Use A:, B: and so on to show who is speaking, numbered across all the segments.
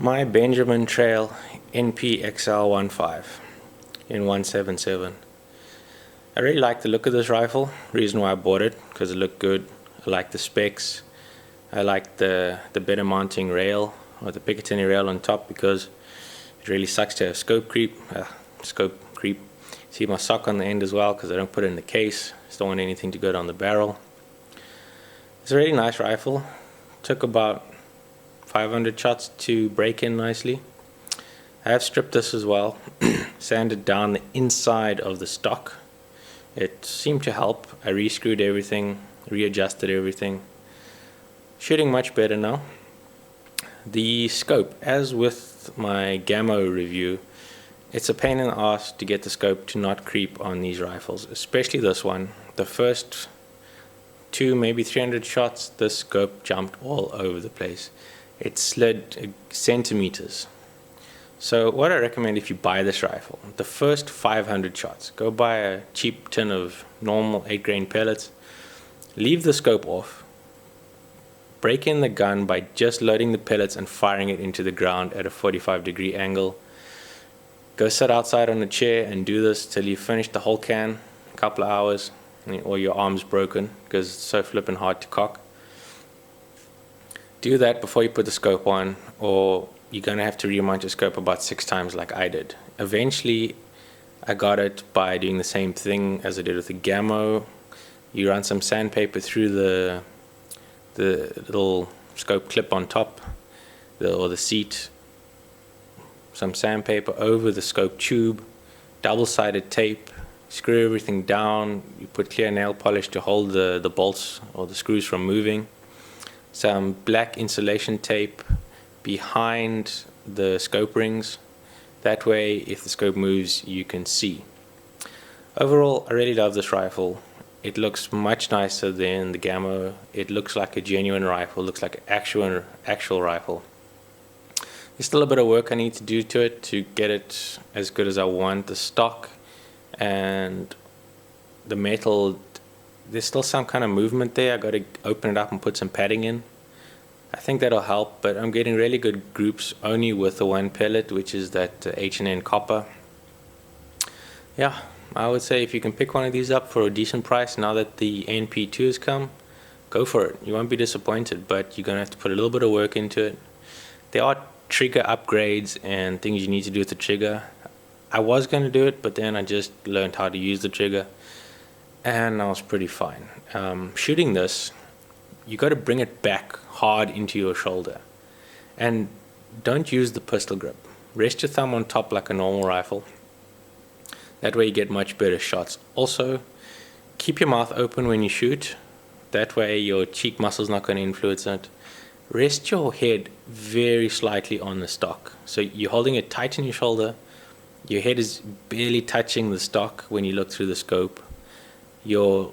A: My Benjamin Trail NP-XL15 in 177. I really like the look of this rifle. Reason why I bought it, because it looked good. I like the specs. I like the better mounting rail, or the Picatinny rail on top, because it really sucks to have scope creep. See my sock on the end as well, because I don't put it in the case. Just don't want anything to go down the barrel. It's a really nice rifle. Took about 500 shots to break in nicely. I have stripped this as well, sanded down the inside of the stock. It seemed to help. I re-screwed everything, readjusted everything. Shooting much better now. The scope, as with my Gamo review, it's a pain in the ass to get the scope to not creep on these rifles, especially this one. The first 2, maybe 300 shots, this scope jumped all over the place. It slid centimeters. So what I recommend if you buy this rifle, the first 500 shots, go buy a cheap tin of normal 8-grain pellets, leave the scope off, break in the gun by just loading the pellets and firing it into the ground at a 45-degree angle. Go sit outside on a chair and do this till you finish the whole can, a couple of hours, or your arm's broken because it's so flippin' hard to cock. Do that before you put the scope on, or you're going to have to remount your scope about 6 times like I did. Eventually, I got it by doing the same thing as I did with the Gamo. You run some sandpaper through the little scope clip on top, or the seat, some sandpaper over the scope tube, double-sided tape, screw everything down, you put clear nail polish to hold the bolts or the screws from moving, some black insulation tape behind the scope rings. That way, if the scope moves, you can see. Overall, I really love this rifle. It looks much nicer than the Gamo. It looks like a genuine rifle, looks like an actual rifle. There's still a bit of work I need to do to it to get it as good as I want. The stock and the metal, there's still some kind of movement there. I got to open it up and put some padding in. I think that'll help, but I'm getting really good groups only with the one pellet, which is that H&N copper. Yeah, I would say if you can pick one of these up for a decent price now that the NP2 has come, go for it. You won't be disappointed, but you're going to have to put a little bit of work into it. There are trigger upgrades and things you need to do with the trigger. I was going to do it, but then I just learned how to use the trigger, and I was pretty fine. Shooting this, you got to bring it back hard into your shoulder, and don't use the pistol grip. Rest your thumb on top like a normal rifle. That way you get much better shots. Also, keep your mouth open when you shoot. That way your cheek muscle's not going to influence it. Rest your head very slightly on the stock. So you're holding it tight in your shoulder. Your head is barely touching the stock when you look through the scope. Your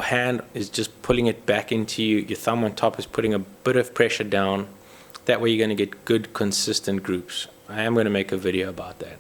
A: hand is just pulling it back into you. Your thumb on top is putting a bit of pressure down. That way you're going to get good, consistent groups. I am going to make a video about that.